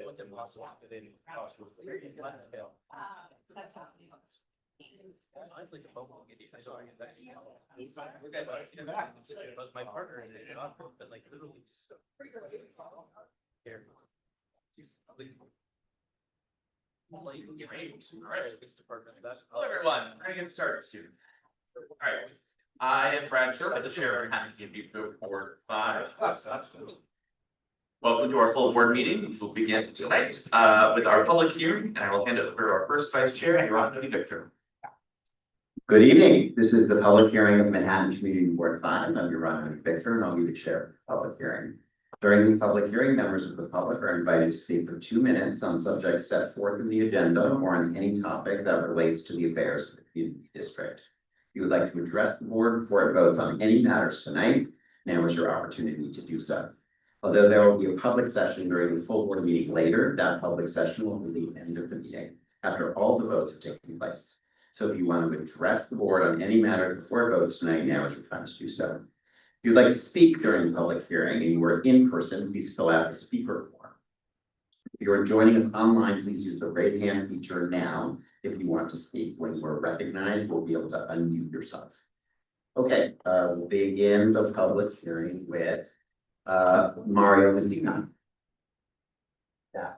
What's impossible? My partner is a job, but like literally. Hello, everyone. We're gonna get started soon. All right. I am Brad Sherwood, the chair of Manhattan Community Board 5. Welcome to our full board meeting. We'll begin tonight with our public hearing, and I will hand it over to our first vice chair, Yaron Victor. Good evening. This is the public hearing of Manhattan Community Board 5. I'm Yaron Victor, and I'll be the chair of the public hearing. During this public hearing, members of the public are invited to speak for 2 minutes on subjects set forth in the agenda or on any topic that relates to the affairs of the community district. If you would like to address the board before it votes on any matters tonight, now is your opportunity to do so. Although there will be a public session during the full board meeting later, that public session will be the end of the meeting after all the votes have taken place. So if you want to address the board on any matter before it votes tonight, now is your time to do so. If you'd like to speak during the public hearing and you are in person, please fill out the speaker form. If you are joining us online, please use the raise hand feature now. If you want to speak, when you are recognized, we'll be able to unmute yourself. Okay, we'll begin the public hearing with Mario Messina. Yeah.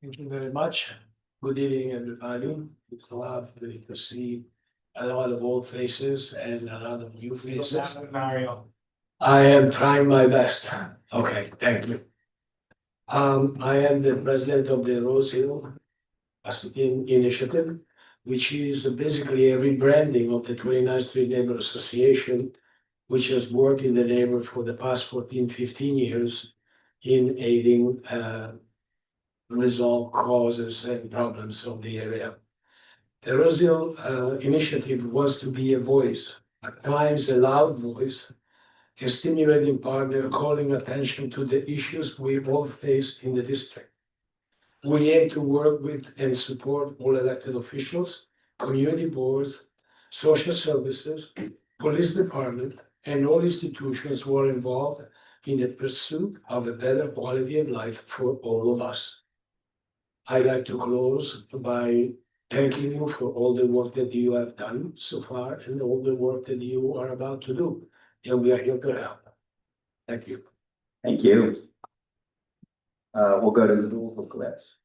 Thank you very much. Good evening, everybody. It's lovely to see a lot of old faces and a lot of new faces. Mario. I am trying my best. Okay, thank you. I am the president of the Rose Hill Initiative, which is basically a rebranding of the 29th Street Neighborhood Association, which has worked in the neighborhood for the past 14-15 years in aiding resolve causes and problems of the area. The Rose Hill Initiative wants to be a voice, at times a loud voice, a stimulating partner calling attention to the issues we all face in the district. We aim to work with and support all elected officials, community boards, social services, police department, and all institutions who are involved in the pursuit of a better quality of life for all of us. I'd like to close by thanking you for all the work that you have done so far and all the work that you are about to do. And we are here to help. Thank you. Thank you. We'll go to the rules of clips.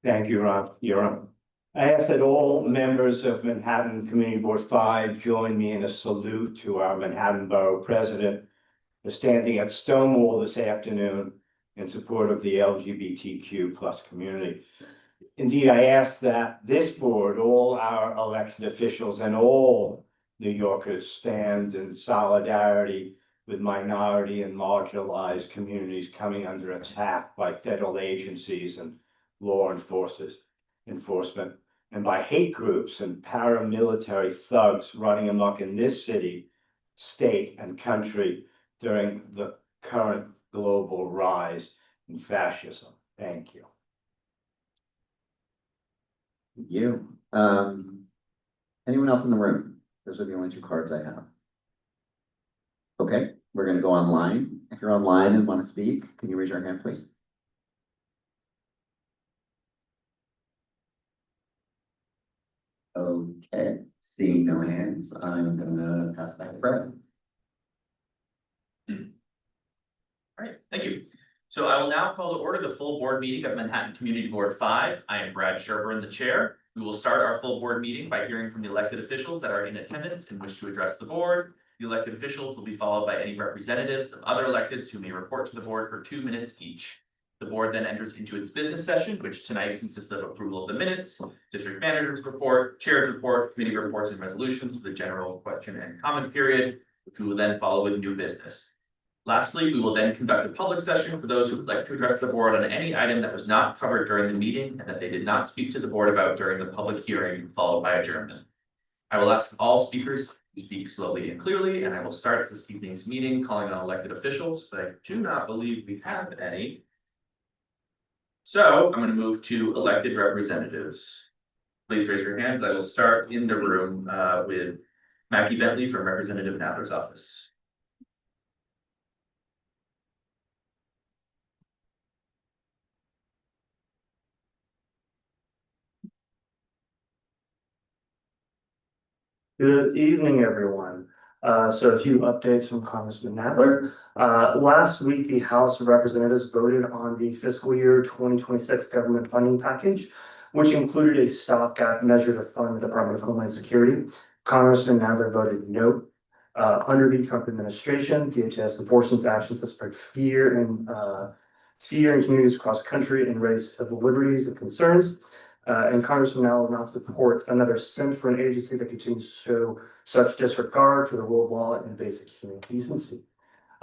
Thank you, Rob. I ask that all members of Manhattan Community Board 5 join me in a salute to our Manhattan Borough President, standing at Stonewall this afternoon in support of the LGBTQ+ community. Indeed, I ask that this board, all our elected officials, and all New Yorkers stand in solidarity with minority and marginalized communities coming under attack by federal agencies and law enforcement, and by hate groups and paramilitary thugs running amok in this city, state, and country during the current global rise in fascism. Thank you. Thank you. Anyone else in the room? Those are the only 2 cards I have. Okay, we're going to go online. If you're online and want to speak, can you raise your hand, please? Okay, seeing no hands, I'm gonna pass back to Brett. All right, thank you. So I will now call to order the full board meeting of Manhattan Community Board 5. I am Brad Sherburne, the chair. We will start our full board meeting by hearing from the elected officials that are in attendance and wish to address the board. The elected officials will be followed by any representatives of other electeds who may report to the board for 2 minutes each. The board then enters into its business session, which tonight consists of approval of the minutes, district manager's report, chair's report, committee reports and resolutions, the general question and comment period, which we will then follow with new business. Lastly, we will then conduct a public session for those who would like to address the board on any item that was not covered during the meeting and that they did not speak to the board about during the public hearing, followed by adjournment. I will ask all speakers to speak slowly and clearly, and I will start this evening's meeting calling on elected officials, but I do not believe we have any. So I'm going to move to elected representatives. Please raise your hand. I will start in the room with Mackie Bentley from Representative Nadler's office. Good evening, everyone. So a few updates from Congressman Nadler. Last week, the House of Representatives voted on the fiscal year 2026 government funding package, which included a stopgap measure to fund the Department of Homeland Security. Congressman Nadler voted no. Under the Trump administration, DHS enforcement actions have spread fear in communities across the country and raised civil liberties and concerns. And Congressman Nadler will not support another cent for an agency that continues to show such disregard for the rule of law and basic human decency.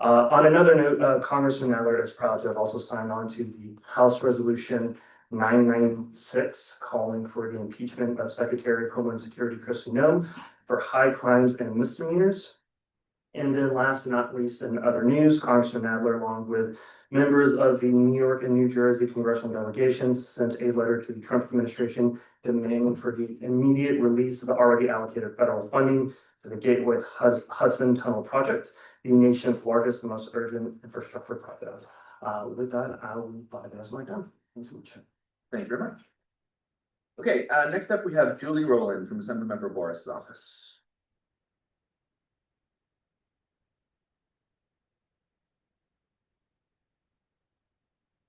On another note, Congressman Nadler is proud to have also signed on to the House Resolution 996, calling for the impeachment of Secretary of Homeland Security Kristi Noem for high crimes and misdemeanors. And then last but not least, in other news, Congressman Nadler, along with members of the New York and New Jersey congressional delegations, sent a letter to the Trump administration demanding for the immediate release of the already allocated federal funding for the Gateway Hudson Tunnel project, the nation's largest and most urgent infrastructure project. With that, I will bypass my time. Thanks so much. Thank you very much. Okay, next up we have Julie Rowland from Assemblymember Boris's office.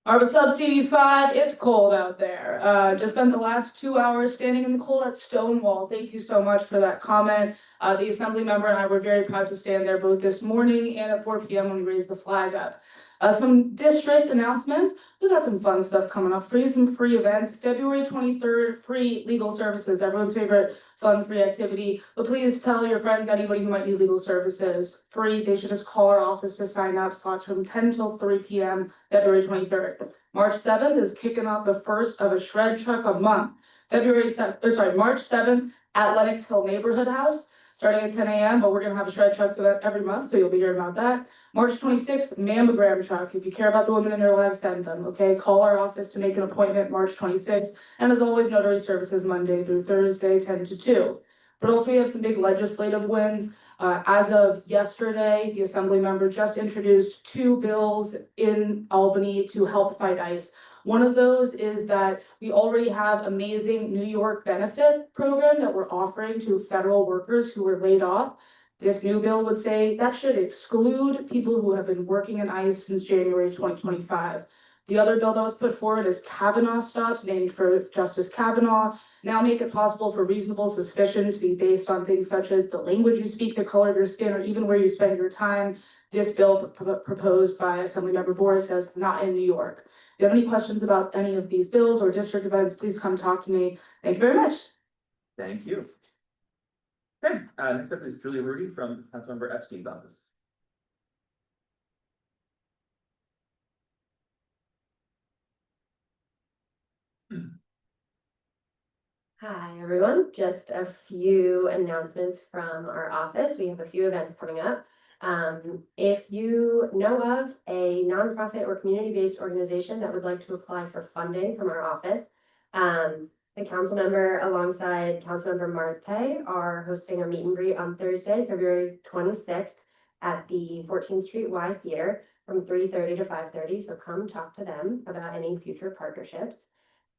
All right, what's up, CV5? It's cold out there. Just spent the last 2 hours standing in the cold at Stonewall. Thank you so much for that comment. The assembly member and I were very proud to stand there both this morning and at 4 p.m. when we raised the flag up. Some district announcements. We got some fun stuff coming up for you, some free events. February 23rd, free legal services, everyone's favorite fun free activity. But please tell your friends, anybody who might need legal services, free. They should just call our office to sign up. Slots from 10 till 3 p.m. February 23rd. March 7th is kicking off the first of a shred truck a month. March 7th at Lenox Hill Neighborhood House, starting at 10 a.m. But we're gonna have a shred trucks event every month, so you'll be hearing about that. March 26th, mammogram truck. If you care about the women in their lives, send them, okay? Call our office to make an appointment March 26th. And as always, notary services Monday through Thursday, 10 to 2. But also we have some big legislative wins. As of yesterday, the assembly member just introduced 2 bills in Albany to help fight ICE. One of those is that we already have amazing New York benefit program that we're offering to federal workers who were laid off. This new bill would say that should exclude people who have been working in ICE since January 2025. The other bill that was put forward is Kavanaugh stops, named for Justice Kavanaugh. Now make it possible for reasonable suspicion to be based on things such as the language you speak, the color of your skin, or even where you spend your time. This bill proposed by Assemblymember Boris says not in New York. If you have any questions about any of these bills or district events, please come talk to me. Thank you very much. Thank you. Okay, next up is Julia Rudy from Councilmember Epstein's office. Hi, everyone. Just a few announcements from our office. We have a few events coming up. If you know of a nonprofit or community-based organization that would like to apply for funding from our office, the council member alongside Councilmember Marte are hosting a meet and greet on Thursday, February 26th at the 14th Street Y Theater from 3:30 to 5:30. So come talk to them about any future partnerships.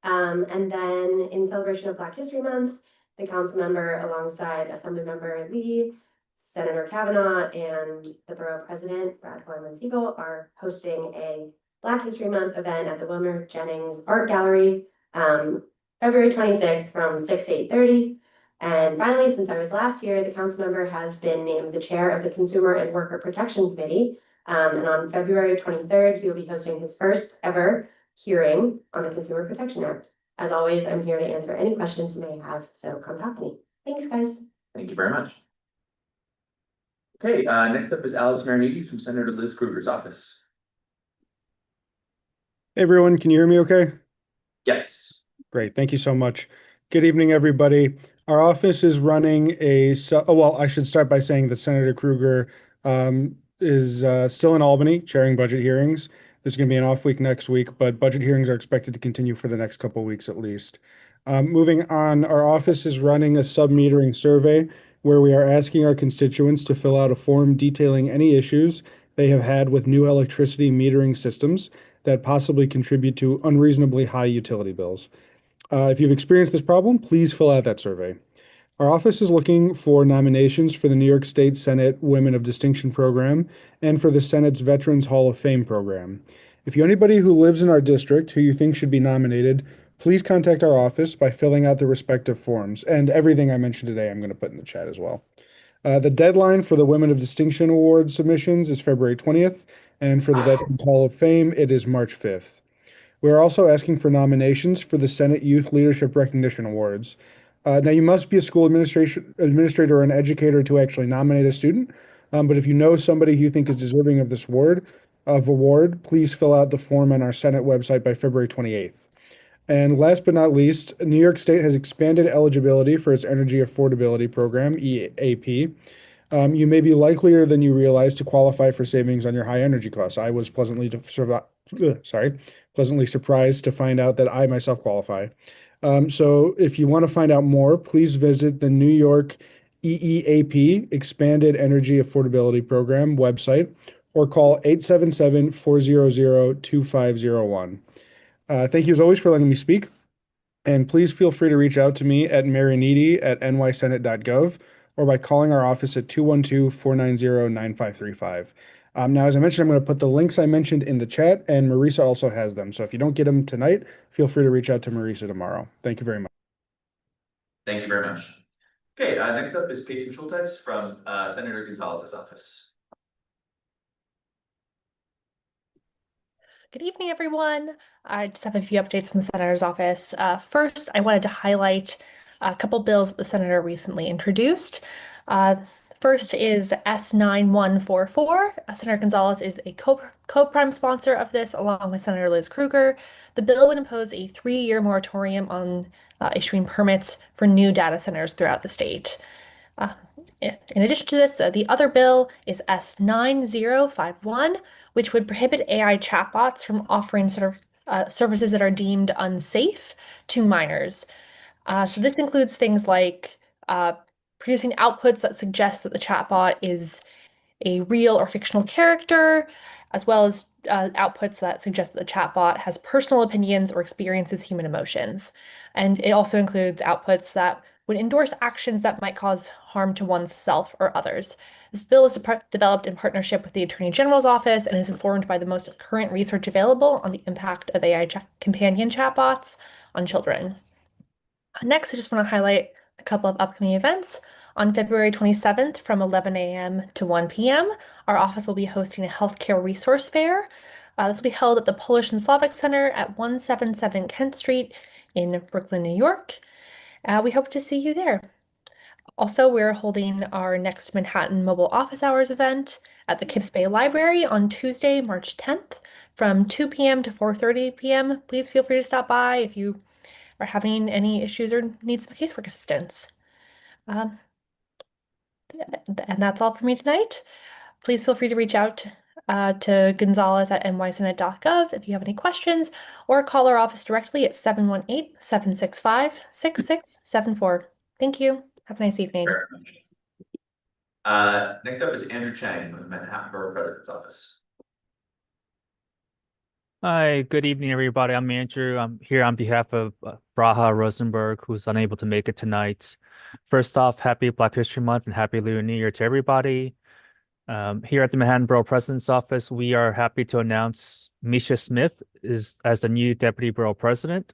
And then in celebration of Black History Month, the council member alongside Assemblymember Lee, Senator Kavanaugh, and the borough president, Brad Foreman-Siegel, are hosting a Black History Month event at the Wilmer Jennings Art Gallery, February 26th from 6 to 8:30. And finally, since I was last here, the council member has been named the chair of the Consumer and Worker Protection Committee. And on February 23rd, he will be hosting his first ever hearing on the Consumer Protection Act. As always, I'm here to answer any questions you may have, so come talk to me. Thanks, guys. Thank you very much. Okay, next up is Alex Marinides from Senator Liz Kruger's office. Hey everyone, can you hear me okay? Yes. Great, thank you so much. Good evening, everybody. Our office is running well, I should start by saying that Senator Kruger is still in Albany chairing budget hearings. There's going to be an off week next week, but budget hearings are expected to continue for the next couple of weeks at least. Moving on, our office is running a sub-metering survey where we are asking our constituents to fill out a form detailing any issues they have had with new electricity metering systems that possibly contribute to unreasonably high utility bills. If you've experienced this problem, please fill out that survey. Our office is looking for nominations for the New York State Senate Women of Distinction program and for the Senate's Veterans Hall of Fame program. If you know anybody who lives in our district who you think should be nominated, please contact our office by filling out the respective forms. And everything I mentioned today, I'm going to put in the chat as well. The deadline for the Women of Distinction Award submissions is February 20th, and for the Veterans Hall of Fame, it is March 5th. We're also asking for nominations for the Senate Youth Leadership Recognition Awards. Now, you must be a school administrator or an educator to actually nominate a student, but if you know somebody who you think is deserving of this award, please fill out the form on our Senate website by February 28th. And last but not least, New York State has expanded eligibility for its Energy Affordability Program, EAP. You may be likelier than you realize to qualify for savings on your high energy costs. I was pleasantly surprised to find out that I myself qualify. So if you want to find out more, please visit the New York EEAP, Expanded Energy Affordability Program website, or call 877-400-2501. Thank you as always for letting me speak. And please feel free to reach out to me at marinidi@nysenate.gov or by calling our office at 212-490-9535. Now, as I mentioned, I'm going to put the links I mentioned in the chat, and Marisa also has them. So if you don't get them tonight, feel free to reach out to Marisa tomorrow. Thank you very much. Thank you very much. Okay, next up is Peyton Schulteis from Senator Gonzalez's office. Good evening, everyone. I just have a few updates from the Senator's office. First, I wanted to highlight a couple bills that the Senator recently introduced. First is S9144. Senator Gonzalez is a co-prime sponsor of this, along with Senator Liz Kruger. The bill would impose a 3-year moratorium on issuing permits for new data centers throughout the state. In addition to this, the other bill is S9051, which would prohibit AI chatbots from offering services that are deemed unsafe to minors. So this includes things like producing outputs that suggest that the chatbot is a real or fictional character, as well as outputs that suggest that the chatbot has personal opinions or experiences human emotions. And it also includes outputs that would endorse actions that might cause harm to oneself or others. This bill is developed in partnership with the Attorney General's office and is informed by the most current research available on the impact of AI companion chatbots on children. Next, I just want to highlight a couple of upcoming events. On February 27th from 11 a.m. to 1 p.m., our office will be hosting a healthcare resource fair. This will be held at the Polish and Slavic Center at 177 Kent Street in Brooklyn, New York. We hope to see you there. Also, we're holding our next Manhattan Mobile Office Hours event at the Kips Bay Library on Tuesday, March 10th from 2 p.m. to 4:30 p.m. Please feel free to stop by if you are having any issues or need some casework assistance. And that's all for me tonight. Please feel free to reach out to gonzalez@nysenate.gov if you have any questions, or call our office directly at 718-765-6674. Thank you. Have a nice evening. Very much. Next up is Andrew Chang from the Manhattan Borough President's office. Hi, good evening, everybody. I'm Andrew. I'm here on behalf of Braha Rosenberg, who's unable to make it tonight. First off, happy Black History Month and happy Lunar New Year to everybody. Here at the Manhattan Borough President's office, we are happy to announce Misha Smith as the new Deputy Borough President.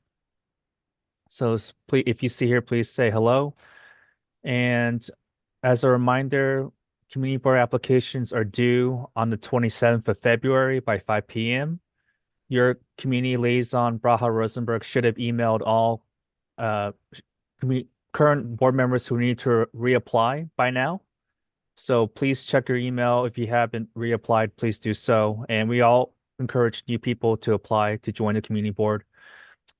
So please, if you see her, please say hello. And as a reminder, community board applications are due on the 27th of February by 5 p.m. Your community liaison, Braha Rosenberg, should have emailed all current board members who need to reapply by now. So please check your email. If you haven't reapplied, please do so. And we all encourage new people to apply to join the community board.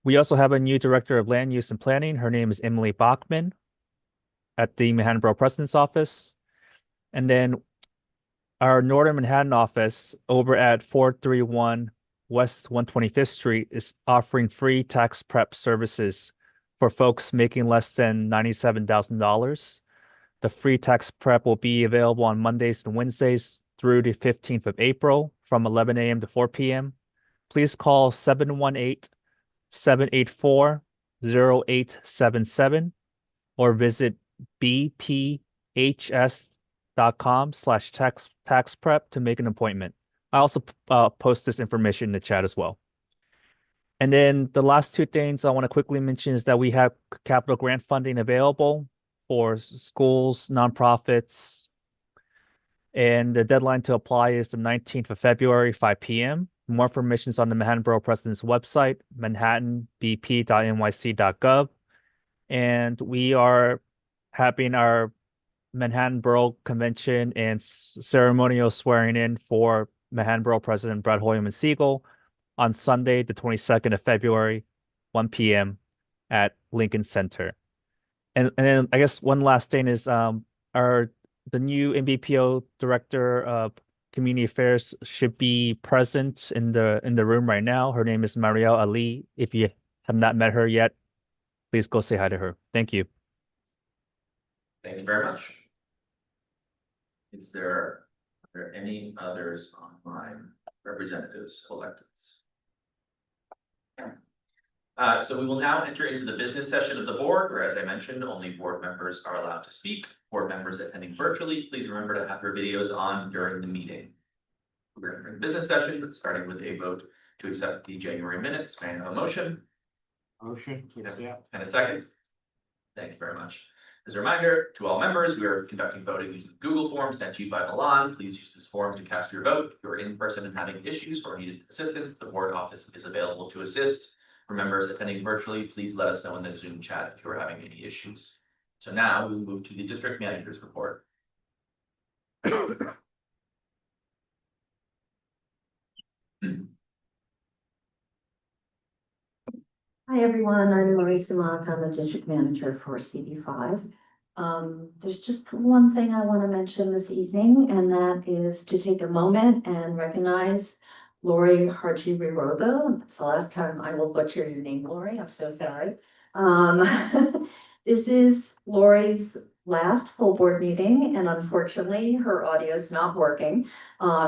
We also have a new director of land use and planning. Her name is Emily Bachman at the Manhattan Borough President's office. And then our Northern Manhattan office over at 431 West 125th Street is offering free tax prep services for folks making less than $97,000. The free tax prep will be available on Mondays and Wednesdays through the 15th of April from 11 a.m. to 4 p.m. Please call 718-784-0877 or visit bphs.com/tax prep to make an appointment. I also post this information in the chat as well. And then the last two things I want to quickly mention is that we have capital grant funding available for schools, nonprofits, and the deadline to apply is the 19th of February, 5 p.m. More information is on the Manhattan Borough President's website, manhattanbp.nyc.gov. And we are having our Manhattan Borough Convention and ceremonial swearing in for Manhattan Borough President Brad Hoylman Siegel on Sunday, the 22nd of February, 1 p.m. at Lincoln Center. And then I guess one last thing is the new NBPO Director of Community Affairs should be present in the room right now. Her name is Marielle Ali. If you have not met her yet, please go say hi to her. Thank you. Thank you very much. Are there any others online representatives electeds? So we will now enter into the business session of the board, where, as I mentioned, only board members are allowed to speak. Board members attending virtually, please remember to have your videos on during the meeting. We're entering the business session, starting with a vote to accept the January minutes. May I have a motion? Motion. Yeah. And a second? Thank you very much. As a reminder to all members, we are conducting voting using the Google form sent to you by Milan. Please use this form to cast your vote. If you're in person and having issues or needed assistance, the board office is available to assist. For members attending virtually, please let us know in the Zoom chat if you are having any issues. So now we'll move to the district manager's report. Hi, everyone. I'm Marisa Mock. I'm the district manager for CB5. There's just one thing I want to mention this evening, and that is to take a moment and recognize Lori Harji-Rirogo. That's the last time I will butcher your name, Lori. I'm so sorry. This is Lori's last full board meeting, and unfortunately, her audio is not working.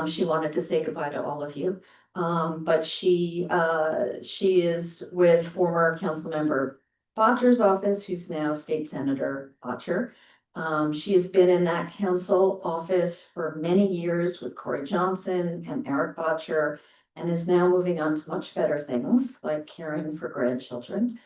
She wanted to say goodbye to all of you. But she is with former council member Botcher's office, who's now State Senator Botcher. She has been in that council office for many years with Corey Johnson and Eric Botcher, and is now moving on to much better things like caring for grandchildren.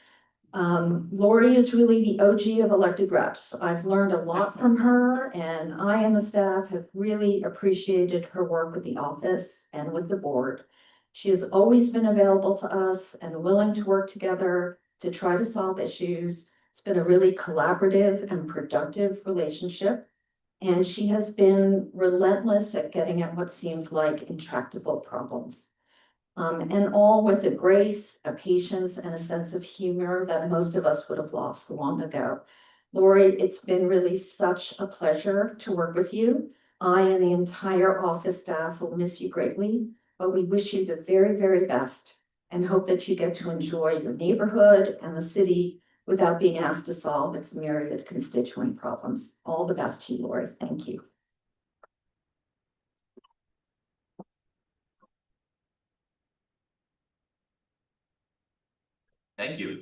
Lori is really the OG of elected reps. I've learned a lot from her, and I and the staff have really appreciated her work with the office and with the board. She has always been available to us and willing to work together to try to solve issues. It's been a really collaborative and productive relationship, and she has been relentless at getting at what seemed like intractable problems. And all with a grace, a patience, and a sense of humor that most of us would have lost long ago. Lori, it's been really such a pleasure to work with you. I and the entire office staff will miss you greatly, but we wish you the very, very best and hope that you get to enjoy your neighborhood and the city without being asked to solve its myriad constituent problems. All the best to you, Lori. Thank you. Thank you.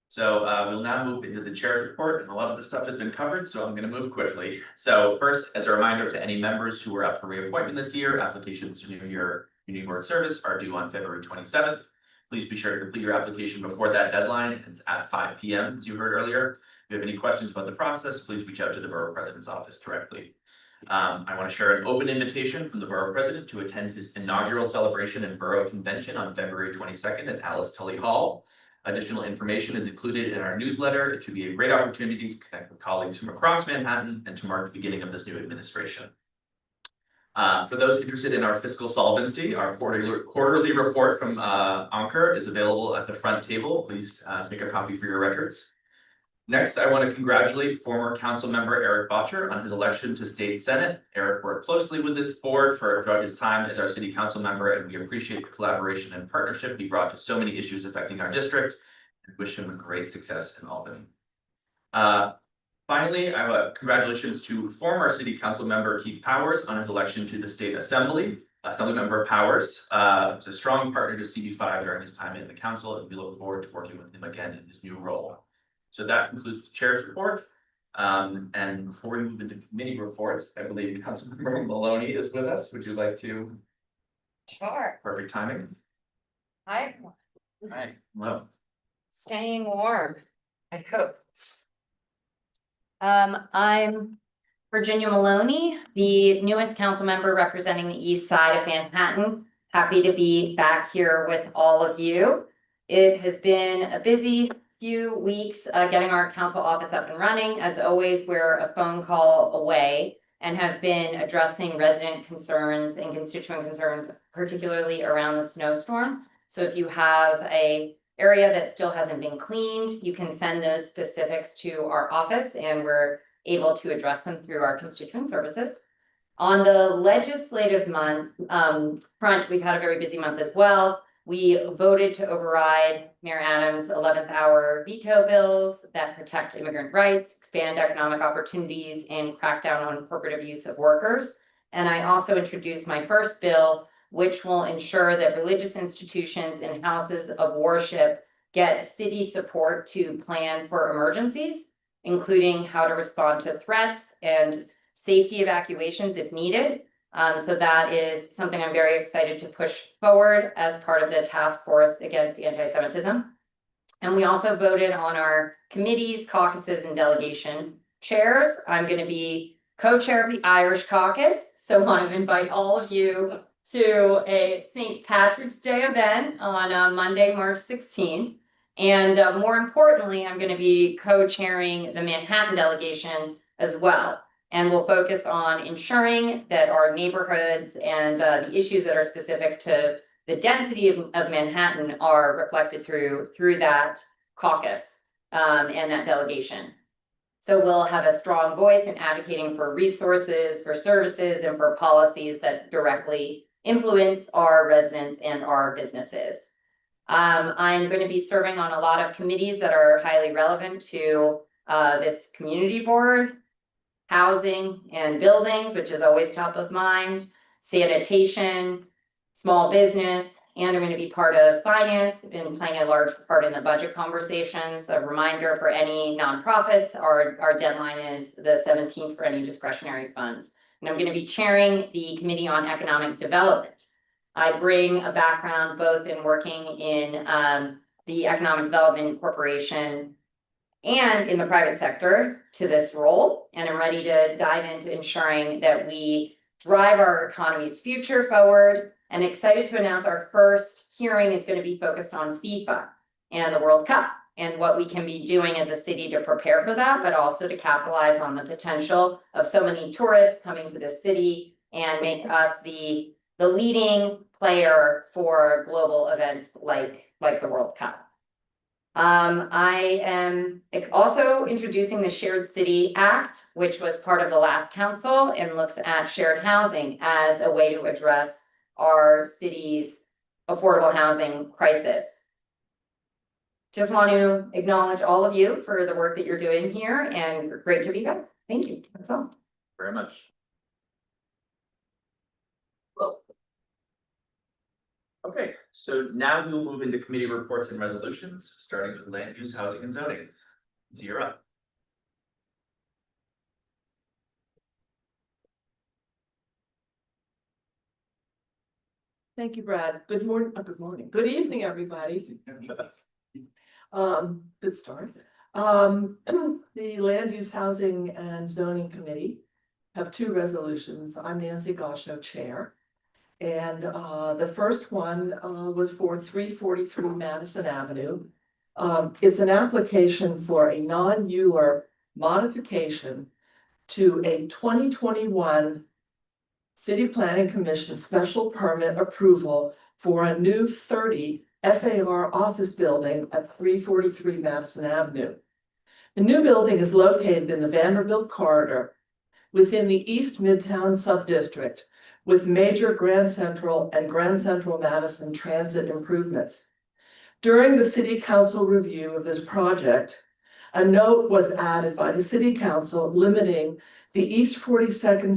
So we'll now move into the chair's report, and a lot of the stuff has been covered, so I'm going to move quickly. So first, as a reminder to any members who are up for reappointment this year, applications to renew your community board service are due on February 27th. Please be sure to complete your application before that deadline. It's at 5 p.m. as you heard earlier. If you have any questions about the process, please reach out to the borough president's office directly. I want to share an open invitation from the borough president to attend his inaugural celebration and borough convention on February 22nd at Alice Tully Hall. Additional information is included in our newsletter. It should be a great opportunity to connect with colleagues from across Manhattan and to mark the beginning of this new administration. For those interested in our fiscal solvency, our quarterly report from Anchor is available at the front table. Please take a copy for your records. Next, I want to congratulate former council member Eric Botcher on his election to state senate. Eric worked closely with this board throughout his time as our city council member, and we appreciate the collaboration and partnership he brought to so many issues affecting our district, and wish him a great success in Albany. Finally, I have congratulations to former city council member Keith Powers on his election to the state assembly. Assemblymember Powers was a strong partner to CB5 during his time in the council, and we look forward to working with him again in his new role. So that concludes the chair's report. And before we move into committee reports, I believe Councilmember Maloney is with us. Would you like to? Sure. Perfect timing. Hi, everyone. Hi, well, Staying warm, I hope. I'm Virginia Maloney, the newest council member representing the east side of Manhattan. Happy to be back here with all of you. It has been a busy few weeks getting our council office up and running. As always, we're a phone call away and have been addressing resident concerns and constituent concerns, particularly around the snowstorm. So if you have an area that still hasn't been cleaned, you can send those specifics to our office and we're able to address them through our constituent services. On the legislative front, we've had a very busy month as well. We voted to override Mayor Adams' 11th hour veto bills that protect immigrant rights, expand economic opportunities, and crack down on corporate abuse of workers. And I also introduced my first bill, which will ensure that religious institutions and houses of worship get city support to plan for emergencies, including how to respond to threats and safety evacuations if needed. So that is something I'm very excited to push forward as part of the task force against anti-Semitism. And we also voted on our committees, caucuses, and delegation chairs. I'm going to be co-chair of the Irish caucus. So I want to invite all of you to a St. Patrick's Day event on Monday, March 16th. And more importantly, I'm going to be co-chairing the Manhattan delegation as well. And we'll focus on ensuring that our neighborhoods and the issues that are specific to the density of Manhattan are reflected through that caucus and that delegation. So we'll have a strong voice in advocating for resources, for services, and for policies that directly influence our residents and our businesses. I'm going to be serving on a lot of committees that are highly relevant to this community board. Housing and buildings, which is always top of mind, sanitation, small business, and I'm going to be part of finance, been playing a large part in the budget conversations. A reminder for any nonprofits, our deadline is the 17th for any discretionary funds. And I'm going to be chairing the Committee on Economic Development. I bring a background both in working in the Economic Development Corporation and in the private sector to this role. And I'm ready to dive into ensuring that we drive our economy's future forward, and excited to announce our first hearing is going to be focused on FIFA and the World Cup and what we can be doing as a city to prepare for that, but also to capitalize on the potential of so many tourists coming to the city and make us the leading player for global events like the World Cup. I am also introducing the Shared City Act, which was part of the last council and looks at shared housing as a way to address our city's affordable housing crisis. Just want to acknowledge all of you for the work that you're doing here, and great to be back. Thank you. That's all. very much. Okay, so now we will move into committee reports and resolutions, starting with land use, housing, and zoning. So you're up. Thank you, Brad. Good morning. Good evening, everybody. Good start. The Land Use, Housing, and Zoning Committee have two resolutions. I'm Nancy Gosho, Chair. And the first one was for 343 Madison Avenue. It's an application for a non-ULURP modification to a 2021 City Planning Commission special permit approval for a new 30 FAR office building at 343 Madison Avenue. The new building is located in the Vanderbilt corridor within the East Midtown subdistrict with major Grand Central and Grand Central Madison transit improvements. During the City Council review of this project, a note was added by the City Council limiting the East 42nd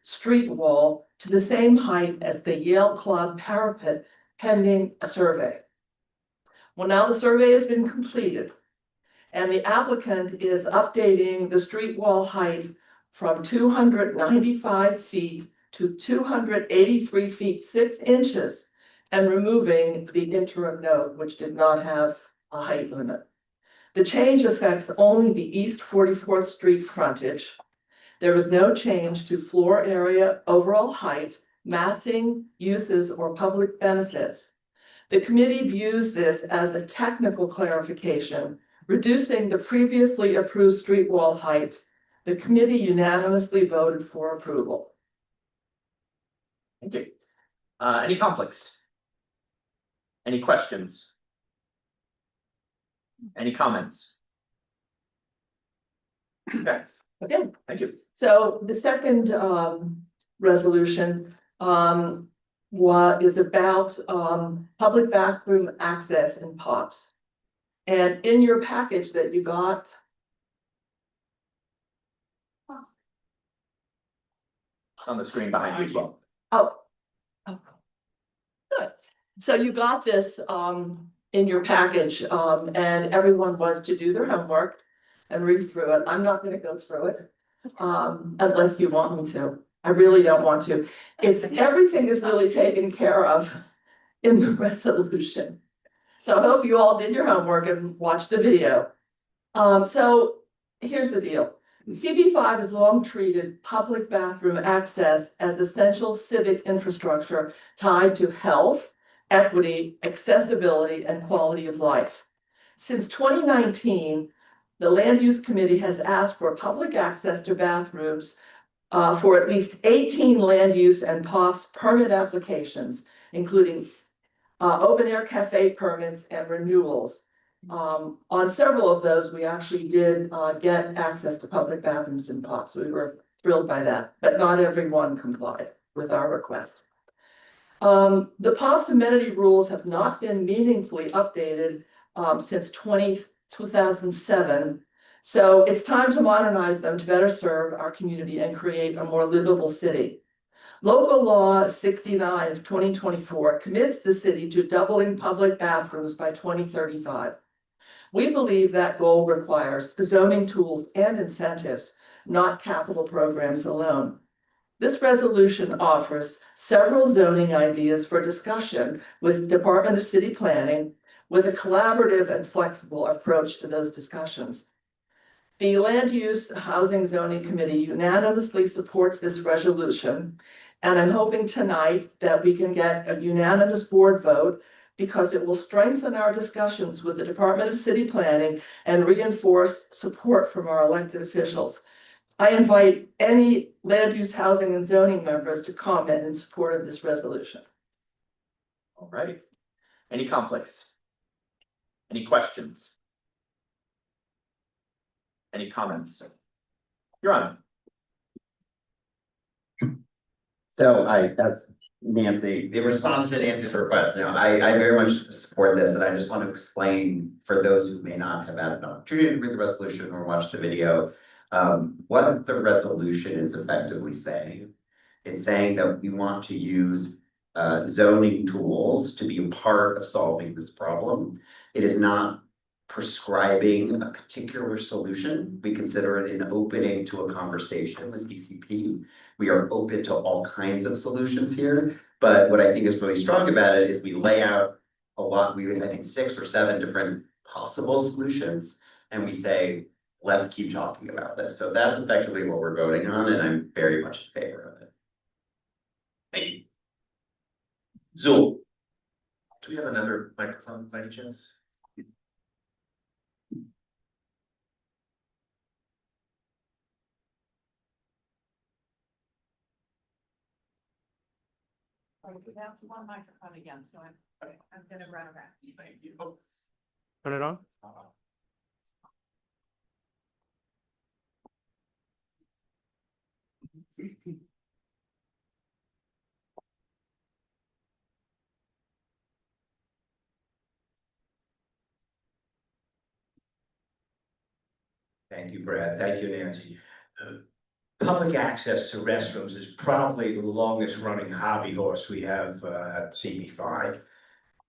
street wall to the same height as the Yale Club parapet pending a survey. Well, now the survey has been completed and the applicant is updating the street wall height from 295 feet to 283 feet 6 inches and removing the interim note, which did not have a height limit. The change affects only the East 44th Street frontage. There is no change to floor area, overall height, massing, uses, or public benefits. The committee views this as a technical clarification, reducing the previously approved street wall height. The committee unanimously voted for approval. Thank you. Any conflicts? Any questions? Any comments? Okay, Okay, thank you. so the second resolution is about public bathroom access in POPs. And in your package that you got. On the screen behind you as well. Oh. Good. So you got this in your package and everyone was to do their homework and read through it. I'm not gonna go through it unless you want me to. I really don't want to. Everything is really taken care of in the resolution. So I hope you all did your homework and watched the video. So here's the deal. CB5 has long treated public bathroom access as essential civic infrastructure tied to health, equity, accessibility, and quality of life. Since 2019, the Land Use Committee has asked for public access to bathrooms for at least 18 land use and POPs permit applications, including open air cafe permits and renewals. On several of those, we actually did get access to public bathrooms and POPs. We were thrilled by that, but not everyone complied with our request. The POPs amenity rules have not been meaningfully updated since 2007. So it's time to modernize them to better serve our community and create a more livable city. Local law 69 of 2024 commits the city to doubling public bathrooms by 2035. We believe that goal requires zoning tools and incentives, not capital programs alone. This resolution offers several zoning ideas for discussion with Department of City Planning with a collaborative and flexible approach to those discussions. The Land Use Housing Zoning Committee unanimously supports this resolution, and I'm hoping tonight that we can get a unanimous board vote because it will strengthen our discussions with the Department of City Planning and reinforce support from our elected officials. I invite any land use, housing, and zoning members to comment in support of this resolution. All right. Any conflicts? Any questions? Any comments? You're on. So that's Nancy, in response to Nancy's request, I very much support this, and I just want to explain for those who may not have had an opportunity to read the resolution or watch the video, what the resolution is effectively saying. It's saying that we want to use zoning tools to be a part of solving this problem. It is not prescribing a particular solution. We consider it an opening to a conversation with DCP. We are open to all kinds of solutions here, but what I think is really strong about it is we lay out a lot, I think 6 or 7 different possible solutions, and we say, let's keep talking about this. So that's effectively what we're voting on, and I'm very much in favor of it. Thank you. Zool, do we have another microphone by any chance? We have one microphone again, so I'm gonna run around. Thank you. Turn it on. Thank you, Brad. Thank you, Nancy. Public access to restrooms is probably the longest running hobby horse we have at CB5.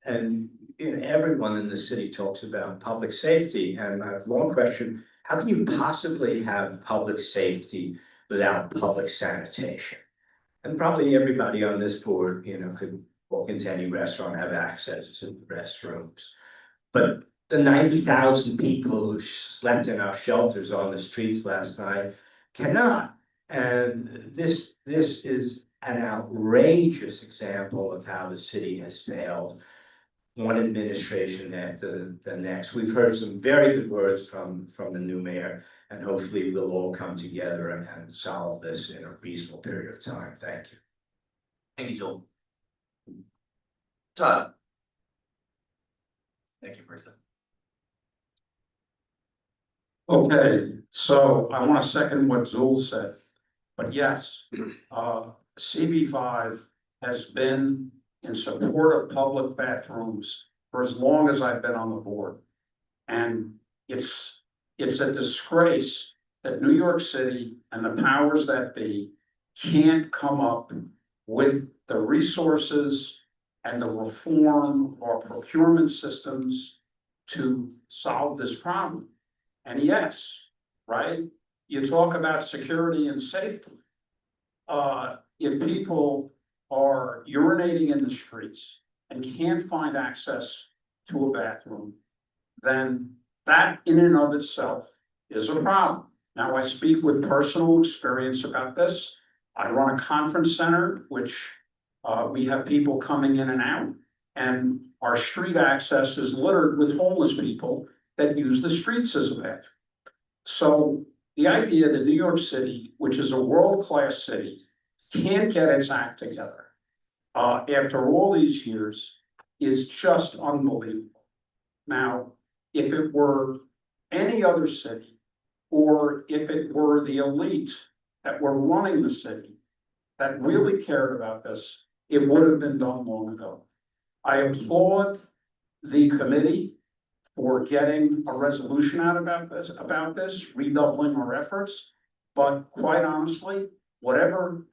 And everyone in the city talks about public safety, and I have one question: how can you possibly have public safety without public sanitation? And probably everybody on this board, could walk into any restaurant, have access to the restrooms. But the 90,000 people who slept in our shelters on the streets last night cannot. And this is an outrageous example of how the city has failed, one administration after the next. We've heard some very good words from the new mayor, and hopefully we'll all come together and solve this in a reasonable period of time. Thank you. Thank you, Joel. Todd. Thank you, Marissa. Okay, so I want to second what Zool said, but yes, CB5 has been in support of public bathrooms for as long as I've been on the board. And it's a disgrace that New York City and the powers that be can't come up with the resources and the reform or procurement systems to solve this problem. And yes, right, you talk about security and safety. If people are urinating in the streets and can't find access to a bathroom, then that in and of itself is a problem. Now, I speak with personal experience about this. I run a conference center, which we have people coming in and out, and our street access is littered with homeless people that use the streets as a bathroom. So the idea that New York City, which is a world-class city, can't get its act together after all these years is just unbelievable. Now, if it were any other city, or if it were the elite that were running the city that really cared about this, it would have been done long ago. I applaud the committee for getting a resolution out about this, redoubling our efforts. But quite honestly, whatever,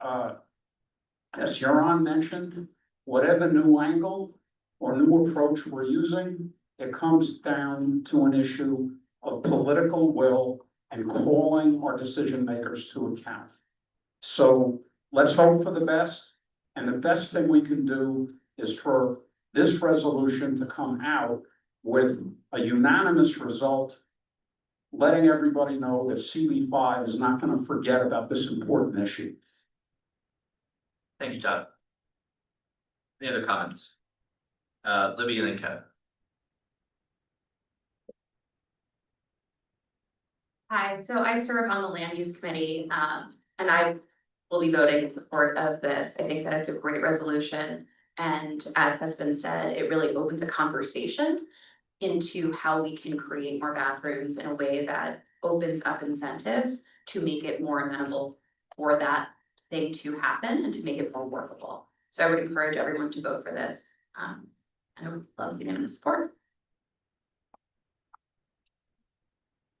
as Yaron mentioned, whatever new angle or new approach we're using, it comes down to an issue of political will and calling our decision makers to account. So let's hope for the best. And the best thing we can do is for this resolution to come out with a unanimous result, letting everybody know that CB5 is not going to forget about this important issue. Thank you, Todd. Any other comments? Libby and then Kevin. Hi, so I serve on the land use committee, and I will be voting in support of this. I think that it's a great resolution. And as has been said, it really opens a conversation into how we can create more bathrooms in a way that opens up incentives to make it more amenable for that thing to happen and to make it more workable. So I would encourage everyone to vote for this. And I would love unanimous support.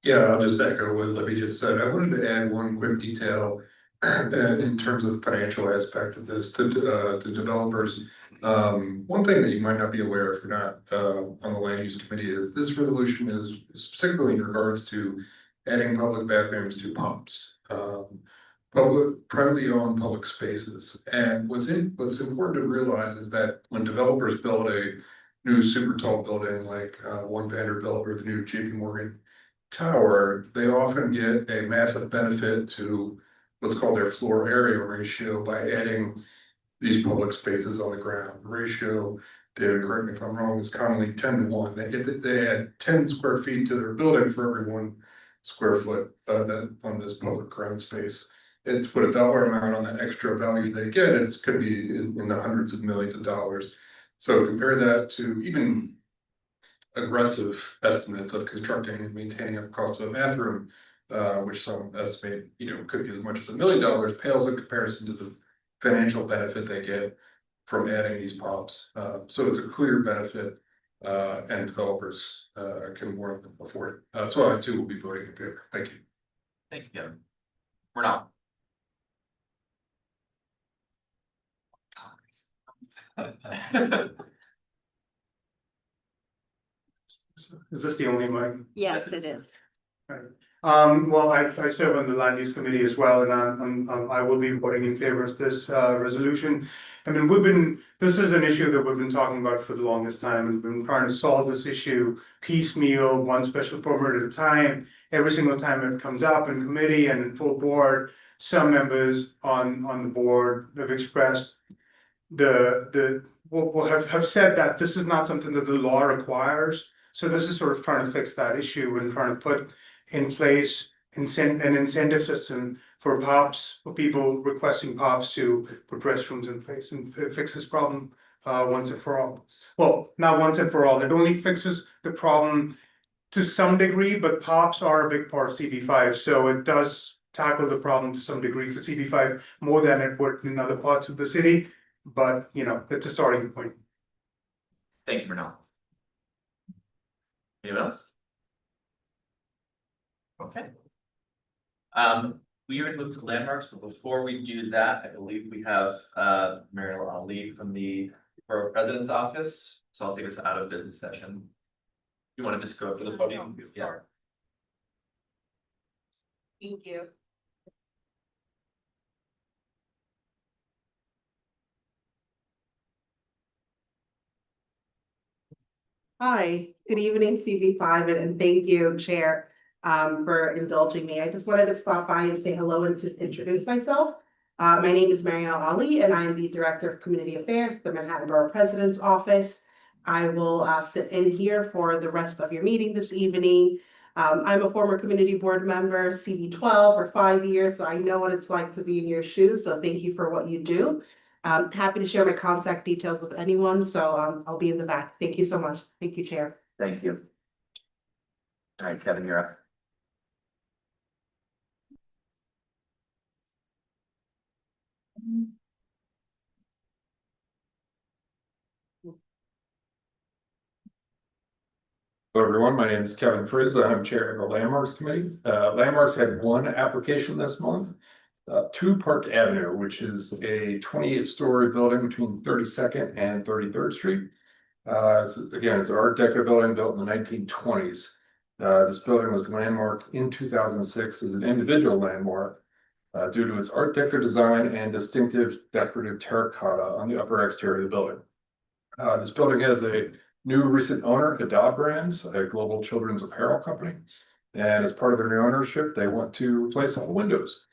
Yeah, I'll just echo what Libby just said. I wanted to add one quick detail in terms of the financial aspect of this to developers. One thing that you might not be aware if you're not on the land use committee is this resolution is specifically in regards to adding public bathrooms to pumps, privately owned public spaces. And what's important to realize is that when developers build a new super tall building like One Vanderbilt or the new JP Morgan Tower, they often get a massive benefit to what's called their floor area ratio by adding these public spaces on the ground. The ratio, David, correct me if I'm wrong, is commonly 10-to-1. They add 10 square feet to their building for every 1 square foot on this public ground space. and to put a dollar amount on that extra value they get, it's gonna be in the hundreds of millions of dollars. So compare that to even aggressive estimates of constructing and maintaining the cost of a bathroom, which some estimate, could be as much as $1 million, pales in comparison to the financial benefit they get from adding these pops. So it's a clear benefit, and developers can more than afford it. So I too will be voting in favor. Thank you. Thank you, Kevin. We're not. Is this the only one? Yes, it is. Well, I serve on the land use committee as well, and I will be voting in favor of this resolution. I mean, this is an issue that we've been talking about for the longest time, and we've been trying to solve this issue piecemeal, one special permit at a time. Every single time it comes up in committee and in full board, some members on the board have expressed have said that this is not something that the law requires. So this is sort of trying to fix that issue and trying to put in place an incentive system for POPs, for people requesting POPs to put restrooms in place and fix this problem once and for all. Well, not once and for all. It only fixes the problem to some degree, but POPs are a big part of CB5, so it does tackle the problem to some degree for CB5 more than it would in other parts of the city. But it's a starting point. Thank you, Murnau. Anyone else? Okay. We are gonna move to landmarks, but before we do that, I believe we have Mariel Ali from the Borough President's Office. So I'll take us out of business session. You want to just go up to the podium? Yeah. Thank you. Hi, good evening, CV5, and thank you, Chair, for indulging me. I just wanted to stop by and say hello and to introduce myself. My name is Mariel Ali, and I am the Director of Community Affairs at the Manhattan Borough President's Office. I will sit in here for the rest of your meeting this evening. I'm a former community board member, CV12 for 5 years, so I know what it's like to be in your shoes, so thank you for what you do. I'm happy to share my contact details with anyone, so I'll be in the back. Thank you so much. Thank you, Chair. Thank you. All right, Kevin, you're up. Hello, everyone. My name is Kevin Frizz. I'm Chair of the Landmarks Committee. Landmarks had one application this month. 2 Park Avenue, which is a 28-story building between 32nd and 33rd Street. It's an Art Deco building built in the 1920s. This building was landmarked in 2006 as an individual landmark due to its Art Deco design and distinctive decorative terracotta on the upper exterior of the building. This building has a new recent owner, Haddad Brands, a global children's apparel company. And as part of their new ownership, they want to replace all the windows.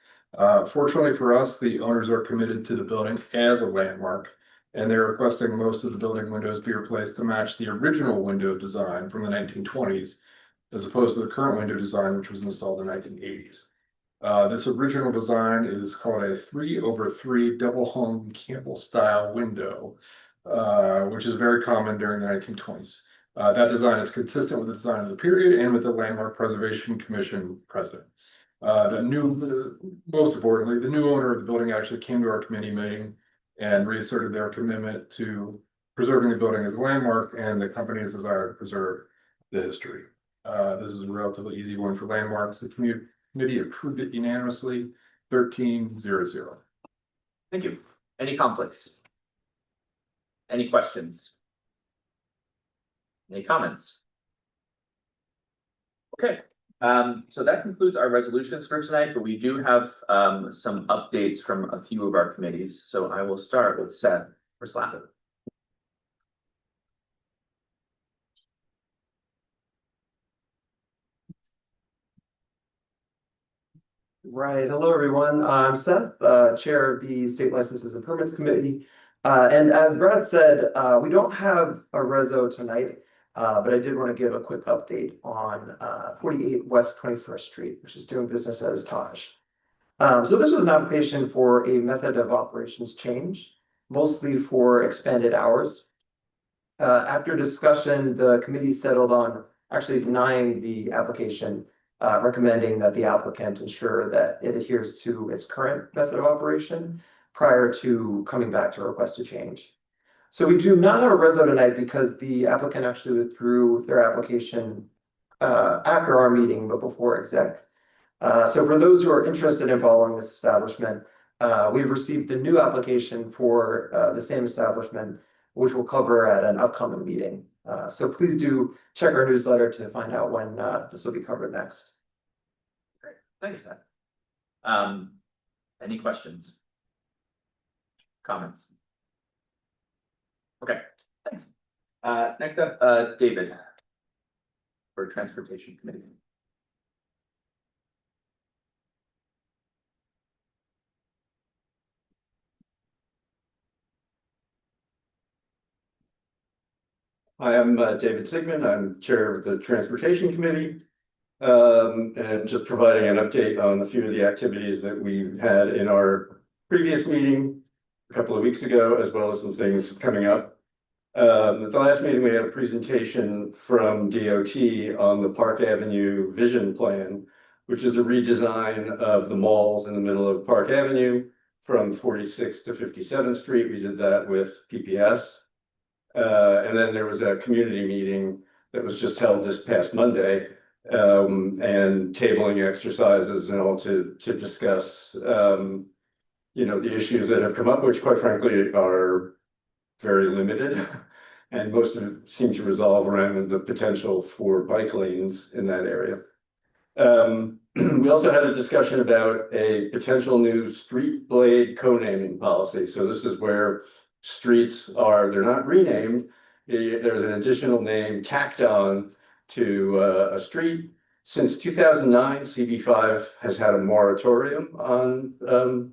Fortunately for us, the owners are committed to the building as a landmark, and they're requesting most of the building windows be replaced to match the original window design from the 1920s, as opposed to the current window design, which was installed in the 1980s. This original design is called a 3/3 double hung Campbell style window, which is very common during the 1920s. That design is consistent with the design of the period and with the Landmark Preservation Commission president. Most importantly, the new owner of the building actually came to our committee meeting and reasserted their commitment to preserving the building as a landmark and the company's desire to preserve the history. This is a relatively easy one for landmarks. The committee approved it unanimously, 13-0-0. Thank you. Any conflicts? Any questions? Any comments? Okay. So that concludes our resolutions for tonight, but we do have some updates from a few of our committees. So I will start with Seth for SLAP. Right. Hello, everyone. I'm Seth, Chair of the State Licenses and Permits Committee. And as Brad said, we don't have a reso tonight, but I did want to give a quick update on 48 West 21st Street, which is doing business as Taj. So this was an application for a method of operations change, mostly for expanded hours. After discussion, the committee settled on actually denying the application, recommending that the applicant ensure that it adheres to its current method of operation prior to coming back to request a change. So we do not have a reso tonight because the applicant actually withdrew their application after our meeting, but before exec. So for those who are interested in following this establishment, we've received a new application for the same establishment, which we'll cover at an upcoming meeting. So please do check our newsletter to find out when this will be covered next. Great, thanks, Ed. Any questions? Comments? Okay, thanks. Next up, David. For Transportation Committee. Hi, I'm David Sigmund. I'm Chair of the Transportation Committee. And just providing an update on a few of the activities that we had in our previous meeting a couple of weeks ago, as well as some things coming up. At the last meeting, we had a presentation from DOT on the Park Avenue Vision Plan, which is a redesign of the malls in the middle of Park Avenue from 46th to 57th Street. We did that with PPS. And then there was a community meeting that was just held this past Monday, and tabling exercises and all to discuss, you know, the issues that have come up, which quite frankly are very limited. And most of it seems to resolve around the potential for bike lanes in that area. We also had a discussion about a potential new street blade co-naming policy. So this is where streets are, they're not renamed. There's an additional name tacked on to a street. Since 2009, CB5 has had a moratorium on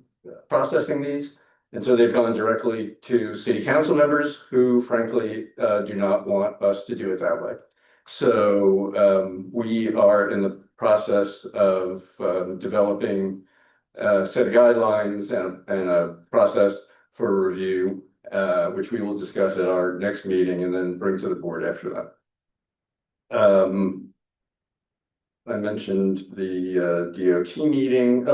processing these. And so they've gone directly to city council members who frankly do not want us to do it that way. So we are in the process of developing a set of guidelines and a process for review, which we will discuss at our next meeting and then bring to the board after that. I mentioned the DOT meeting.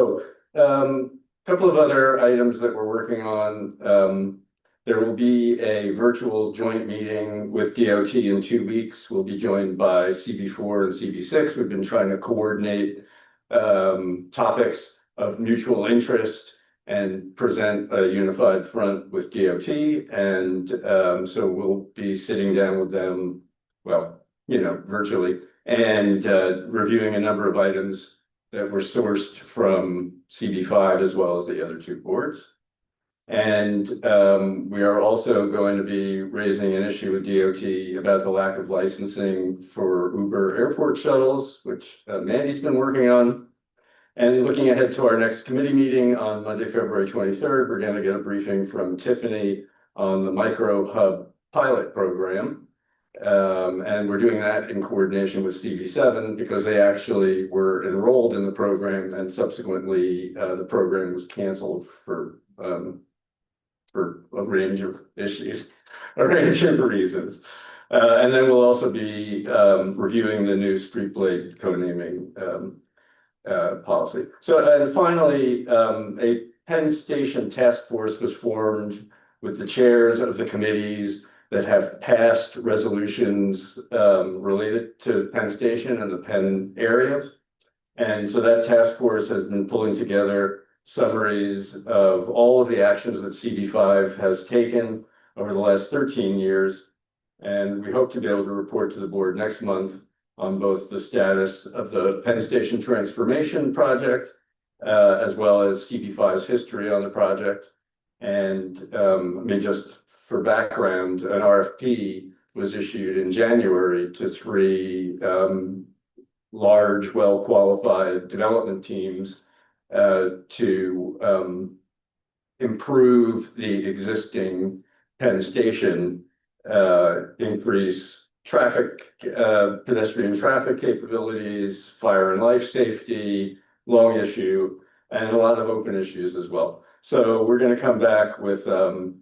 Couple of other items that we're working on. There will be a virtual joint meeting with DOT in 2 weeks. We'll be joined by CB4 and CB6. We've been trying to coordinate topics of mutual interest and present a unified front with DOT. And so we'll be sitting down with them, well, you know, virtually, and reviewing a number of items that were sourced from CB5 as well as the other two boards. And we are also going to be raising an issue with DOT about the lack of licensing for Uber airport shuttles, which Mandy's been working on. And looking ahead to our next committee meeting on Monday, February 23rd, we're going to get a briefing from Tiffany on the Micro Hub pilot program. And we're doing that in coordination with CB7 because they actually were enrolled in the program and subsequently the program was canceled for a range of issues, a range of reasons. And then we'll also be reviewing the new street blade co-naming policy. So, and finally, a Penn Station task force was formed with the chairs of the committees that have passed resolutions related to Penn Station and the Penn area. And so that task force has been pulling together summaries of all of the actions that CB5 has taken over the last 13 years. And we hope to be able to report to the board next month on both the status of the Penn Station transformation project, as well as CB5's history on the project. And I mean, just for background, an RFP was issued in January to 3 large, well-qualified development teams to improve the existing Penn Station, increase traffic, pedestrian traffic capabilities, fire and life safety, long issue, and a lot of open issues as well. So we're gonna come back with a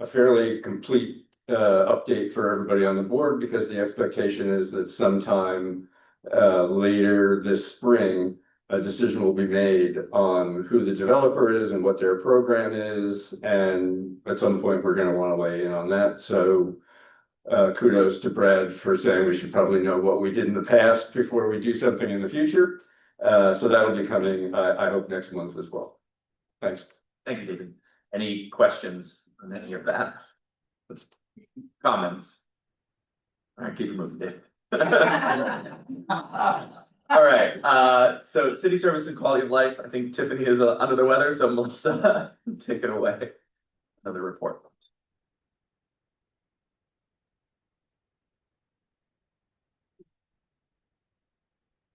fairly complete update for everybody on the board, because the expectation is that sometime later this spring, a decision will be made on who the developer is and what their program is, and at some point, we're gonna wanna weigh in on that, so kudos to Brad for saying we should probably know what we did in the past before we do something in the future. So that'll be coming, I hope, next month as well. Thanks. Thank you, David. Any questions on any of that? Comments? All right, keep it moving, Dave. All right, so city service and quality of life, I think Tiffany is under the weather, so Melissa, take it away. Another report.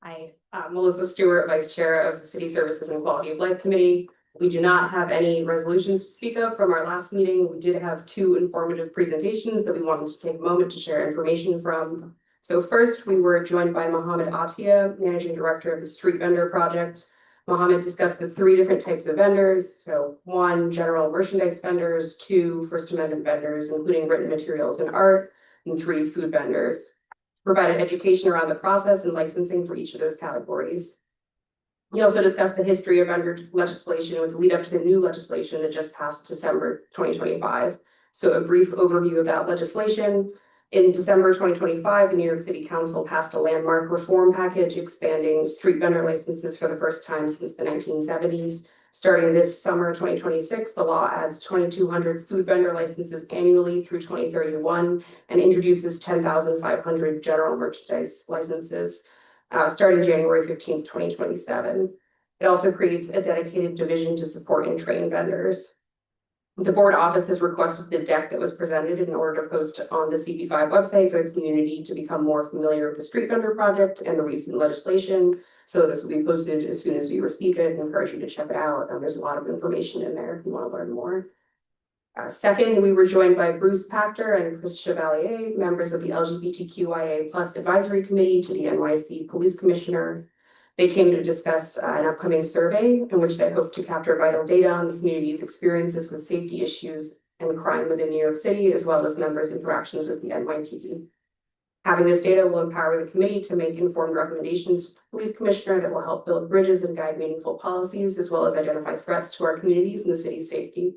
Hi, Melissa Stewart, Vice Chair of the City Services and Quality of Life Committee. We do not have any resolutions to speak of from our last meeting. We did have two informative presentations that we wanted to take a moment to share information from. So first, we were joined by Mohammed Atia, Managing Director of the Street Vendor Project. Mohammed discussed the three different types of vendors. So one, general merchandise vendors, two, First Amendment vendors, including written materials and art, and three, food vendors. Provided education around the process and licensing for each of those categories. We also discussed the history of vendor legislation with the lead up to the new legislation that just passed December 2025. So a brief overview of that legislation. In December 2025, the New York City Council passed a landmark reform package expanding street vendor licenses for the first time since the 1970s. Starting this summer 2026, the law adds 2,200 food vendor licenses annually through 2031 and introduces 10,500 general merchandise licenses starting January 15th, 2027. It also creates a dedicated division to support and train vendors. The board office has requested the deck that was presented in order to post on the CB5 website for the community to become more familiar with the street vendor project and the recent legislation. So this will be posted as soon as we receive it. I encourage you to check it out. There's a lot of information in there if you want to learn more. Second, we were joined by Bruce Pachter and Chris Chevalier, members of the LGBTQIA+ Advisory Committee to the NYC Police Commissioner. They came to discuss an upcoming survey in which they hope to capture vital data on the community's experiences with safety issues and crime within New York City, as well as members' interactions with the NYPD. Having this data will empower the committee to make informed recommendations to the police commissioner that will help build bridges and guide meaningful policies, as well as identify threats to our communities and the city's safety.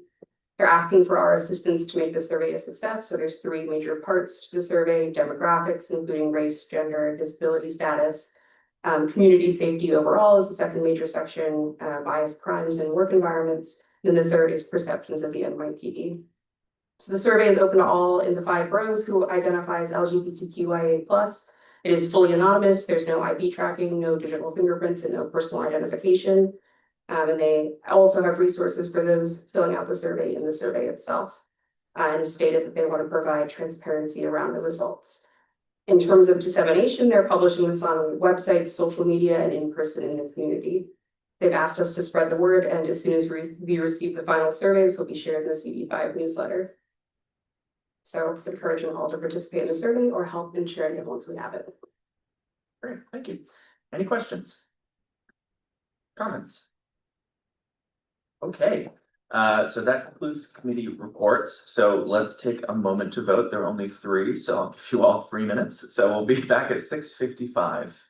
They're asking for our assistance to make the survey a success. So there's three major parts to the survey: demographics, including race, gender, disability status. Community safety overall is the second major section, bias, crimes, and work environments. Then the third is perceptions of the NYPD. So the survey is open to all in the 5 boroughs who identifies LGBTQIA+. It is fully anonymous. There's no ID tracking, no digital fingerprints, and no personal identification. And they also have resources for those filling out the survey in the survey itself. And stated that they want to provide transparency around the results. In terms of dissemination, they're publishing this on websites, social media, and in person in the community. They've asked us to spread the word, and as soon as we receive the final surveys, will be shared in the CB5 newsletter. So encouraging all to participate in the survey or help in sharing it once we have it. Great, thank you. Any questions? Comments? Okay, so that concludes committee reports. So let's take a moment to vote. There are only 3, so I'll give you all 3 minutes. So we'll be back at 6:55.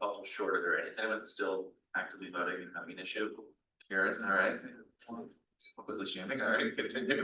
I'll fall short. Are there any, is anyone still actively voting and having an issue? Karen, all right. Quickly shaming, all right, continue.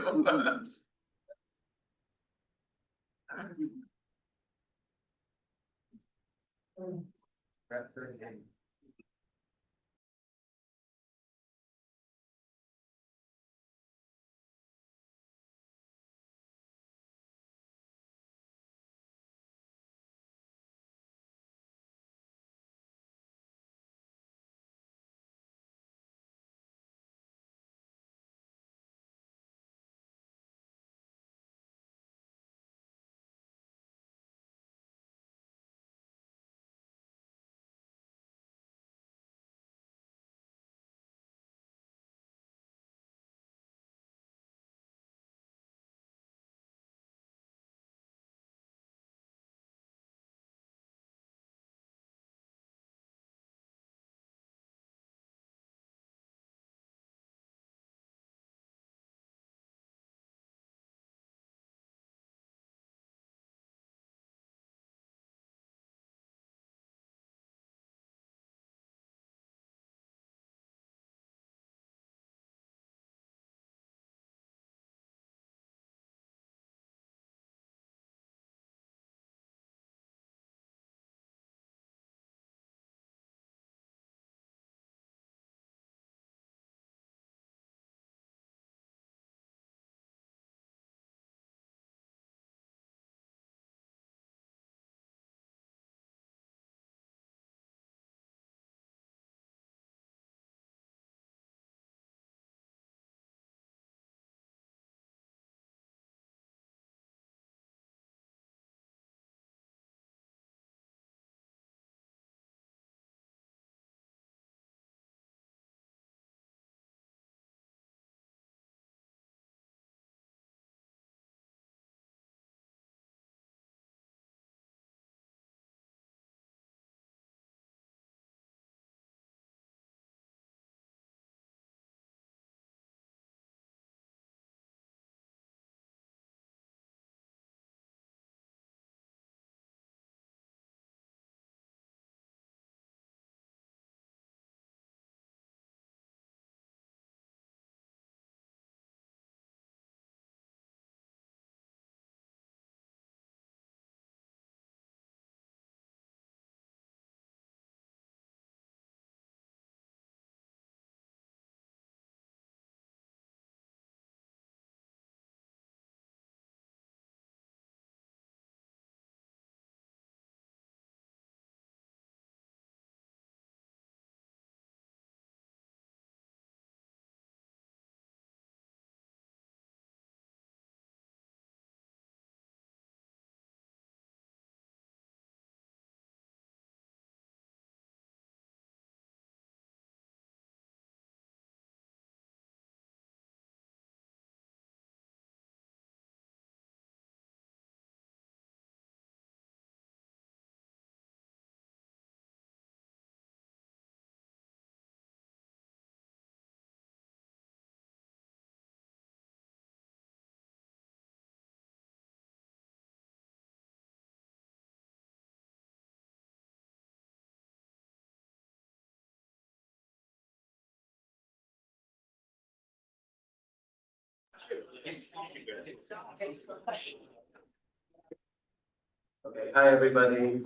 Okay, hi, everybody.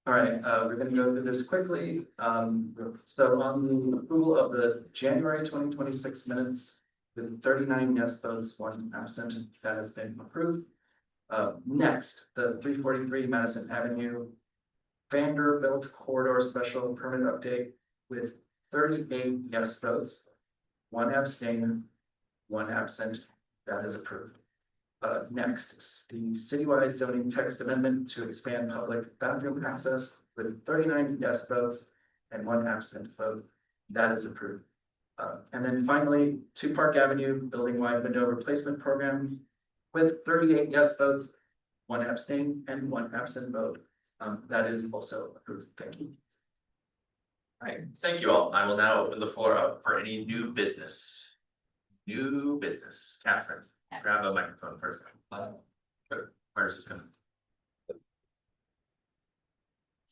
All right, we're gonna go through this quickly. So on the approval of the January 2026 minutes with 39 yes votes, 1 absent, that has been approved. Next, the 343 Madison Avenue Vanderbilt Corridor Special Permit Update with 38 yes votes, 1 abstain, 1 absent, that is approved. Next, the citywide zoning text amendment to expand public bathroom access with 39 yes votes and 1 absent vote. That is approved. And then finally, 2 Park Avenue building wide window replacement program with 38 yes votes, 1 abstain and 1 absent vote. That is also approved. Thank you. All right, thank you all. I will now open the floor up for any new business. New business. Catherine, grab a microphone first. Where is this coming?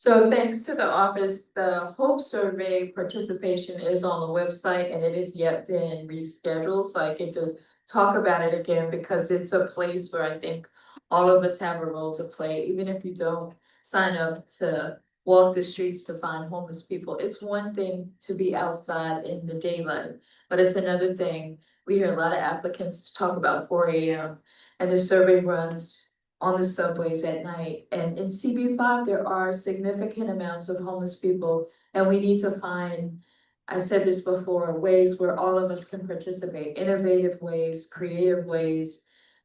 So thanks to the office, the Hope Survey participation is on the website and it has yet been rescheduled, so I get to talk about it again because it's a place where I think all of us have a role to play, even if you don't sign up to walk the streets to find homeless people. It's one thing to be outside in the daylight, but it's another thing. We hear a lot of applicants talk about 4 a.m. and the survey runs on the subways at night. And in CB5, there are significant amounts of homeless people, and we need to find, I said this before, ways where all of us can participate, innovative ways, creative ways,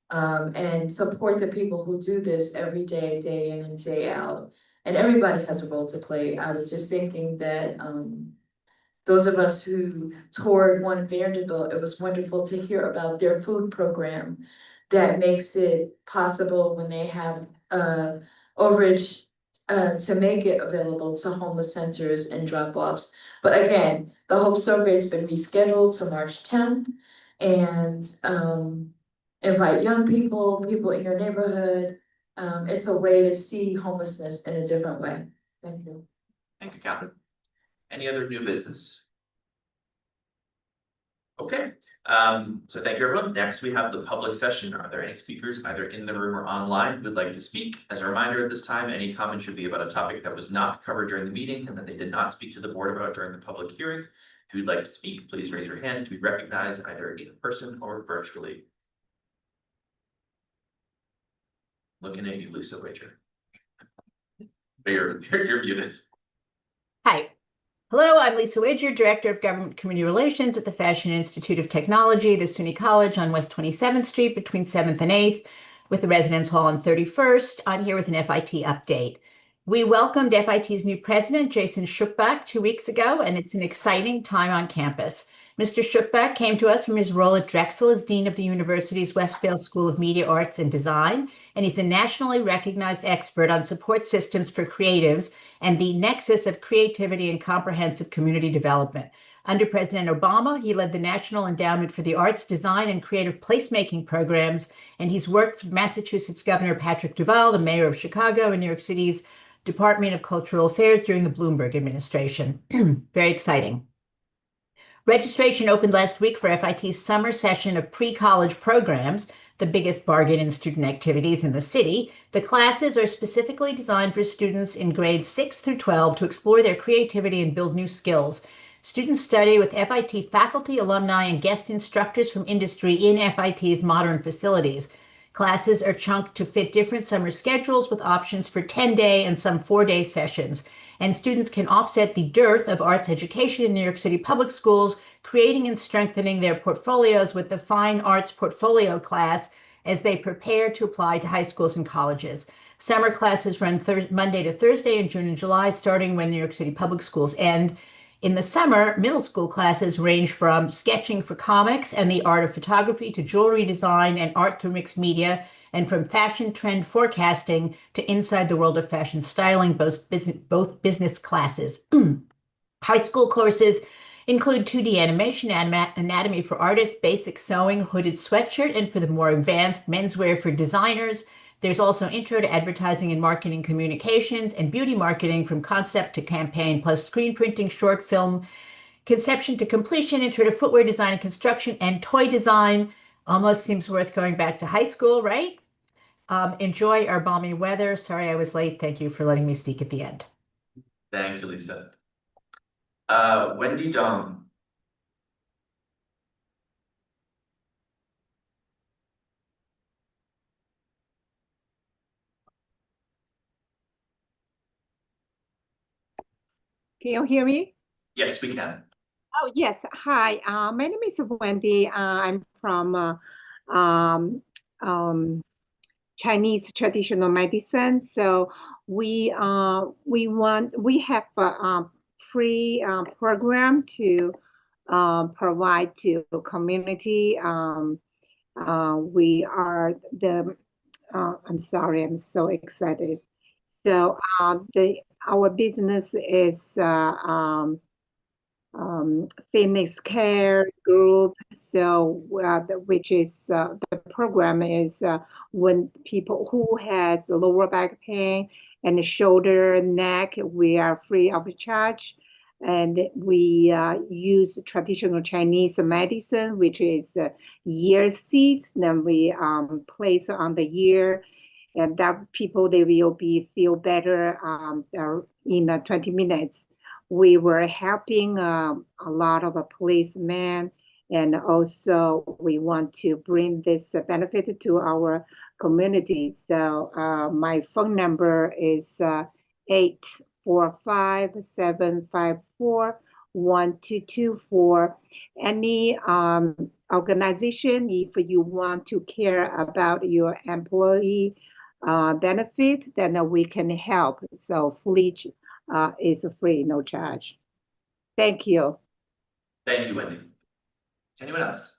and support the people who do this every day, day in and day out. And everybody has a role to play. I was just thinking that those of us who toured One Vanderbilt, it was wonderful to hear about their food program that makes it possible when they have overage to make it available to homeless centers and drop-offs. But again, the Hope Survey has been rescheduled to March 10th, and invite young people, people in your neighborhood. It's a way to see homelessness in a different way. Thank you. Thank you, Catherine. Any other new business? Okay, so thank you, everyone. Next, we have the public session. Are there any speakers either in the room or online who would like to speak? As a reminder at this time, any comment should be about a topic that was not covered during the meeting and that they did not speak to the board about during the public hearing. If you'd like to speak, please raise your hand to be recognized either in person or virtually. Looking at you, Lisa Wager. You're muted. Hi. Hello, I'm Lisa Wager, Director of Government Community Relations at the Fashion Institute of Technology, the SUNY College on West 27th Street between 7th and 8th, with the Residence Hall on 31st. I'm here with an FIT update. We welcomed FIT's new president, Jason Schuckbach, 2 weeks ago, and it's an exciting time on campus. Mr. Schuckbach came to us from his role at Drexel as Dean of the university's Westphal School of Media Arts and Design, and he's a nationally recognized expert on support systems for creatives and the nexus of creativity and comprehensive community development. Under President Obama, he led the National Endowment for the Arts, Design, and Creative Placemaking programs, and he's worked for Massachusetts Governor Patrick Duval, the mayor of Chicago, and New York City's Department of Cultural Affairs during the Bloomberg administration. Very exciting. Registration opened last week for FIT's summer session of pre-college programs, the biggest bargain in student activities in the city. The classes are specifically designed for students in grades 6 through 12 to explore their creativity and build new skills. Students study with FIT faculty, alumni, and guest instructors from industry in FIT's modern facilities. Classes are chunked to fit different summer schedules with options for 10-day and some 4-day sessions. And students can offset the dearth of arts education in New York City public schools, creating and strengthening their portfolios with the Fine Arts Portfolio class as they prepare to apply to high schools and colleges. Summer classes run Monday to Thursday in June and July, starting when New York City public schools end. In the summer, middle school classes range from sketching for comics and the art of photography to jewelry design and art through mixed media, and from fashion trend forecasting to inside the world of fashion styling, both business classes. High school courses include 2D animation, anatomy for artists, basic sewing, hooded sweatshirt, and for the more advanced menswear for designers. There's also intro to advertising and marketing communications and beauty marketing from concept to campaign, plus screen printing, short film, conception to completion, intro to footwear design and construction, and toy design. Almost seems worth going back to high school, right? Enjoy our balmy weather. Sorry I was late. Thank you for letting me speak at the end. Thank you, Lisa. Wendy Dong. Can you hear me? Yes, we can. Oh, yes. Hi, my name is Wendy. I'm from Chinese traditional medicine. So we have a free program to provide to the community. We are the I'm sorry, I'm so excited. So our business is Phoenix Care Group. So which is the program is when people who has lower back pain and shoulder, neck, we are free of charge. And we use traditional Chinese medicine, which is ear seeds. Then we place on the ear, and that people they will feel better in 20 minutes. We were helping a lot of policemen, and also we want to bring this benefit to our community. So my phone number is 845-754-1224. Any organization, if you want to care about your employee benefit, then we can help. So Fleet is free, no charge. Thank you. Thank you, Wendy. Anyone else?